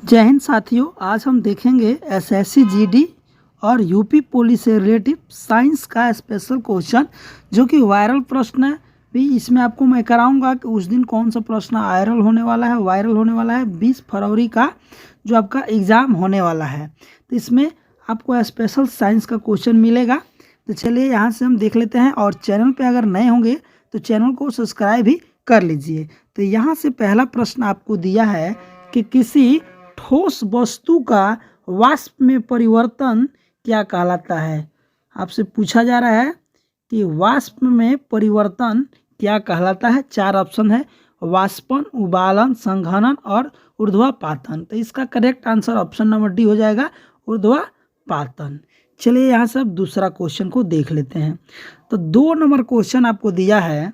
जय हिंद साथियों, आज हम देखेंगे एसएससी जीडी और यूपी पुलिस से रिलेटिव साइंस का स्पेशल क्वेश्चन जो कि वायरल प्रश्न है। भी इसमें आपको मैं कराऊंगा कि उस दिन कौन सा प्रश्न वायरल होने वाला है 20 फरवरी का जो आपका एग्ज़ाम होने वाला है। तो इसमें आपको स्पेशल साइंस का क्वेश्चन मिलेगा। तो चलिए यहाँ से हम देख लेते हैं, और चैनल पे अगर नए होंगे तो चैनल को सब्सक्राइब भी कर लीजिए। तो यहाँ से पहला प्रश्न आपको दिया है कि किसी ठोस वस्तु का वाष्प में परिवर्तन क्या कहलाता है। आपसे पूछा जा रहा है कि वाष्प में परिवर्तन क्या कहलाता है। 4 ऑप्शन है, वाष्पन, उबालन, संघनन और ऊर्ध्वापातन। तो इसका correct answer option number D हो जाएगा, ऊर्ध्वापातन। चलिए यहाँ से अब दूसरा क्वेश्चन को देख लेते हैं। तो 2 नंबर क्वेश्चन आपको दिया है,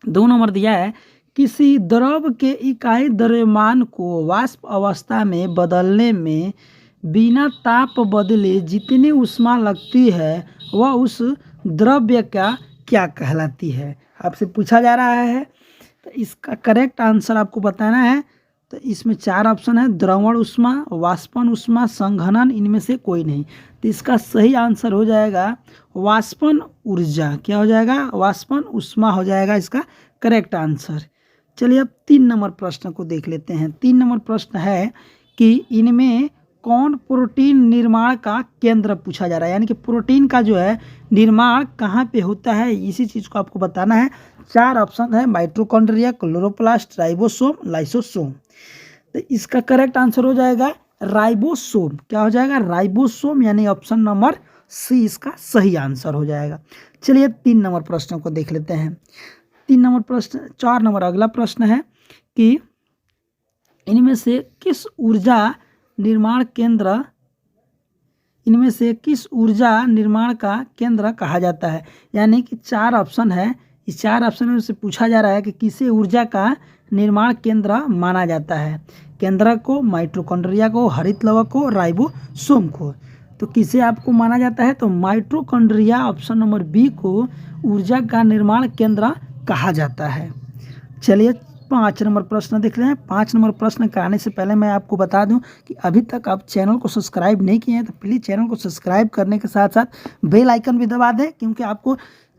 2 नंबर दिया है, किसी द्रव के इकाई द्रव्यमान को वाष्प अवस्था में बदलने में बिना ताप बदले जितनी ऊष्मा लगती है वह उस द्रव्य का क्या कहलाती है। आपसे पूछा जा रहा है, तो इसका करेक्ट आंसर आपको बताना है। तो इसमें 4 ऑप्शन है, द्रवण ऊष्मा, वाष्पन ऊष्मा, संघनन, इनमें से कोई नहीं। तो इसका सही आंसर हो जाएगा वाष्पन ऊर्जा। क्या हो जाएगा? वाष्पन ऊष्मा हो जाएगा इसका करेक्ट आंसर। चलिए अब 3 नंबर प्रश्न को देख लेते हैं। 3 नंबर प्रश्न है कि इनमें कौन प्रोटीन निर्माण का केंद्र पूछा जा रहा है, यानी कि प्रोटीन का जो है निर्माण कहाँ पे होता है, इसी चीज़ को आपको बताना है। 4 ऑप्शन है, माइटोकॉन्ड्रिया, क्लोरोप्लास्ट, राइबोसोम, लाइसोसोम। तो इसका करेक्ट आंसर हो जाएगा राइबोसोम। क्या हो जाएगा? राइबोसोम, यानी ऑप्शन नंबर सी इसका सही आंसर हो जाएगा। चलिए 3 नंबर प्रश्न को देख लेते हैं। 3 नंबर प्रश्न, 4 नंबर अगला प्रश्न है कि इनमें से किस ऊर्जा निर्माण का केंद्र कहा जाता है। यानी कि 4 ऑप्शन है, इस 4 ऑप्शन में से पूछा जा रहा है कि किसे ऊर्जा का निर्माण केंद्र माना जाता है। केंद्र को, माइटोकॉन्ड्रिया को, हरित लवक को, राइबोसोम को। तो किसे आपको माना जाता है? तो माइटोकॉन्ड्रिया, ऑप्शन नंबर बी को ऊर्जा का निर्माण केंद्र कहा जाता है। चलिए 5 नंबर प्रश्न देख रहे हैं। 5 नंबर प्रश्न कराने से पहले मैं आपको बता दूं कि अभी तक आप चैनल को सब्सक्राइब नहीं किए हैं तो प्लीज़ चैनल को सब्सक्राइब करने के साथ साथ बेल आइकन भी दबा दें, क्योंकि आपको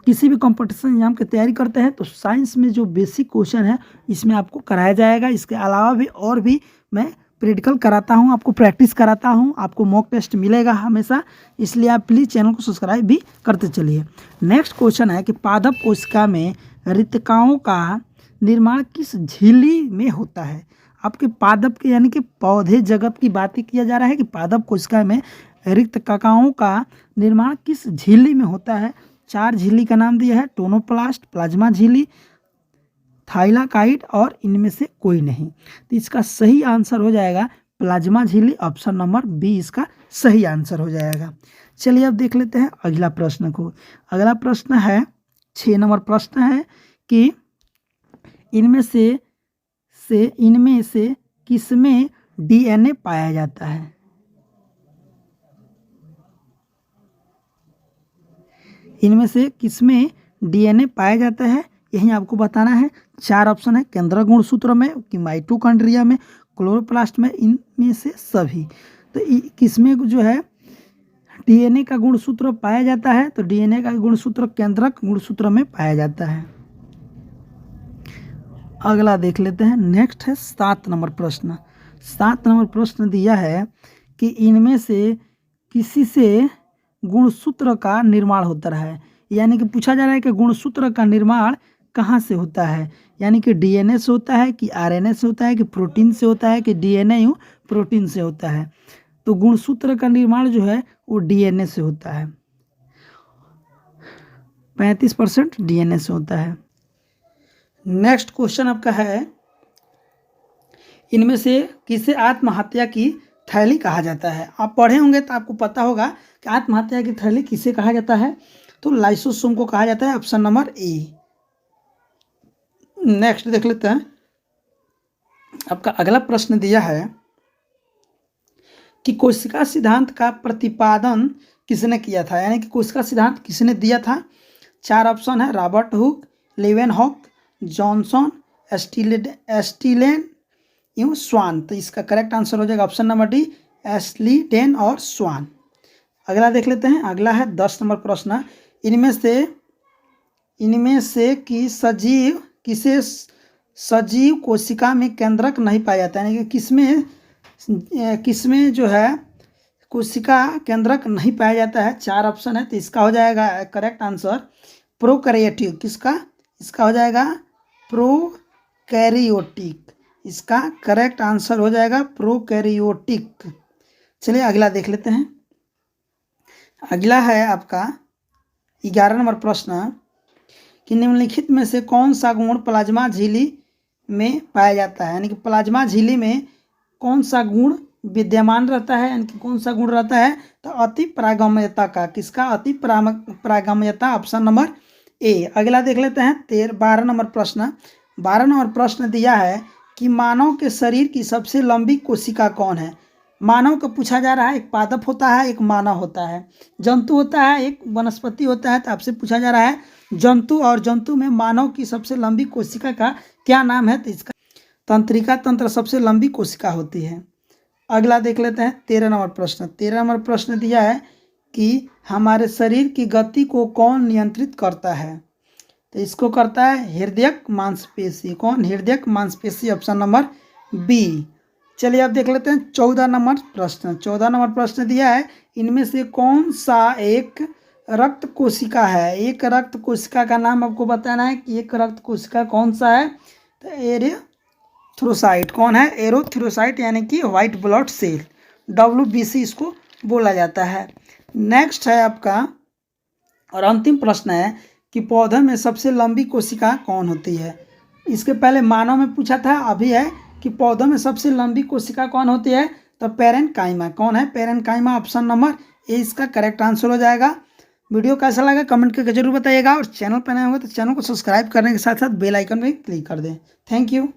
किसी भी कंपटीशन एग्जाम की तैयारी करते हैं तो साइंस में जो बेसिक क्वेश्चन है इसमें आपको कराया जाएगा। इसके अलावा भी और भी मैं प्रैक्टिकल कराता हूं, आपको प्रैक्टिस कराता हूं, आपको मॉक टेस्ट मिलेगा हमेशा, इसलिए आप प्लीज़ चैनल को सब्सक्राइब भी करते चलिए। नेक्स्ट क्वेश्चन है कि पादप कोशिका में रिक्तकाओं का निर्माण किस झिल्ली में होता है। आपके पादप के यानी कि पौधे जगत की बात किया जा रहा है कि पादप कोशिका में रिक्तकाओं का निर्माण किस झिल्ली में होता है। 4 झिल्ली का नाम दिया है, टोनोप्लास्ट, प्लाज्मा झिल्ली, थाइलाकाइड और इनमें से कोई नहीं। तो इसका सही आंसर हो जाएगा प्लाज्मा झिल्ली, ऑप्शन नंबर बी इसका सही आंसर हो जाएगा। चलिए अब देख लेते हैं अगला प्रश्न को। अगला प्रश्न है, 6 नंबर प्रश्न है कि इनमें से किसमें डीएनए पाया जाता है। इनमें से किसमें डीएनए पाया जाता है, यही आपको बताना है। 4 ऑप्शन है, केंद्र गुणसूत्र में, कि माइटोकॉन्ड्रिया में, क्लोरोप्लास्ट में, इनमें से सभी। तो किसमें जो है डीएनए का गुणसूत्र पाया जाता है, तो डीएनए का गुणसूत्र केंद्रक गुणसूत्र में पाया जाता है। अगला देख लेते हैं। नेक्स्ट है 7 नंबर प्रश्न। 7 नंबर प्रश्न दिया है कि इनमें से किसी से गुणसूत्र का निर्माण होता है। यानी कि पूछा जा रहा है कि गुणसूत्र का निर्माण कहाँ से होता है, यानी कि डीएनए से होता है, कि आरएनए से होता है, कि प्रोटीन से होता है, कि डीएनए यूँ प्रोटीन से होता है। तो गुणसूत्र का निर्माण जो है वो डीएनए से होता है, 35% डीएनए से होता है। नेक्स्ट क्वेश्चन आपका है, इनमें से किसे आत्महत्या की थैली कहा जाता है। आप पढ़े होंगे तो आपको पता होगा कि आत्महत्या की थैली किसे कहा जाता है, तो लाइसोसोम को कहा जाता है, ऑप्शन नंबर ए। नेक्स्ट देख लेते हैं। आपका अगला प्रश्न दिया है कि कोशिका सिद्धांत का प्रतिपादन किसने किया था, यानी कि कोशिका सिद्धांत किसने दिया था। 4 ऑप्शन है, Robert Hooke, Leeuwenhoek, Johnson, Schleiden यूँ स्वान। तो इसका करेक्ट आंसर हो जाएगा option number D, Schleiden और स्वान। अगला देख लेते हैं। अगला है 10 नंबर प्रश्न। इनमें से किसे सजीव कोशिका में केंद्रक नहीं पाया जाता है, यानी कि किसमें जो है कोशिका केंद्रक नहीं पाया जाता है। 4 ऑप्शन है, तो इसका हो जाएगा करेक्ट आंसर प्रोकैरियोटिक। किसका? इसका हो जाएगा प्रोकैरियोटिक। इसका करेक्ट आंसर हो जाएगा प्रोकैरियोटिक। चलिए अगला देख लेते हैं। अगला है आपका 11 नंबर प्रश्न कि निम्नलिखित में से कौन सा गुण प्लाज्मा झिल्ली में पाया जाता है, यानी कि प्लाज्मा झिल्ली में कौन सा गुण विद्यमान रहता है, यानी कि कौन सा गुण रहता है। तो अति प्रागम्यता का। किसका? अति प्रागम्यता, ऑप्शन नंबर ए। अगला देख लेते हैं 12 नंबर प्रश्न। 12 नंबर प्रश्न दिया है कि मानव के शरीर की सबसे लंबी कोशिका कौन है। मानव को पूछा जा रहा है, एक पादप होता है, एक मानव होता है, जंतु होता है, एक वनस्पति होता है। तो आपसे पूछा जा रहा है जंतु, और जंतु में मानव की सबसे लंबी कोशिका का क्या नाम है। तो इसका तंत्रिका तंत्र सबसे लंबी कोशिका होती है। अगला देख लेते हैं 13 नंबर प्रश्न। 13 नंबर प्रश्न दिया है कि हमारे शरीर की गति को कौन नियंत्रित करता है। तो इसको करता है हृदयक मांसपेशी। कौन? हृदयक मांसपेशी, ऑप्शन नंबर बी। चलिए अब देख लेते हैं 14 नंबर प्रश्न। 14 नंबर प्रश्न दिया है इनमें से कौन सा एक रक्त कोशिका है। एक रक्त कोशिका का नाम आपको बताना है कि एक रक्त कोशिका कौन सा है। तो एरिथ्रोसाइट। कौन है? एरिथ्रोसाइट, यानी कि व्हाइट ब्लड सेल, WBC इसको बोला जाता है। नेक्स्ट है आपका और अंतिम प्रश्न है कि पौधे में सबसे लंबी कोशिका कौन होती है। इसके पहले मानव में पूछा था, अभी है कि पौधों में सबसे लंबी कोशिका कौन होती है। तो पेरेन्काइमा। कौन है? पेरेन्काइमा, ऑप्शन नंबर ए इसका करेक्ट आंसर हो जाएगा। वीडियो कैसा लगा कमेंट करके जरूर बताइएगा, और चैनल पर नए होंगे तो चैनल को सब्सक्राइब करने के साथ साथ बेल आइकन भी क्लिक कर दें। Thank you.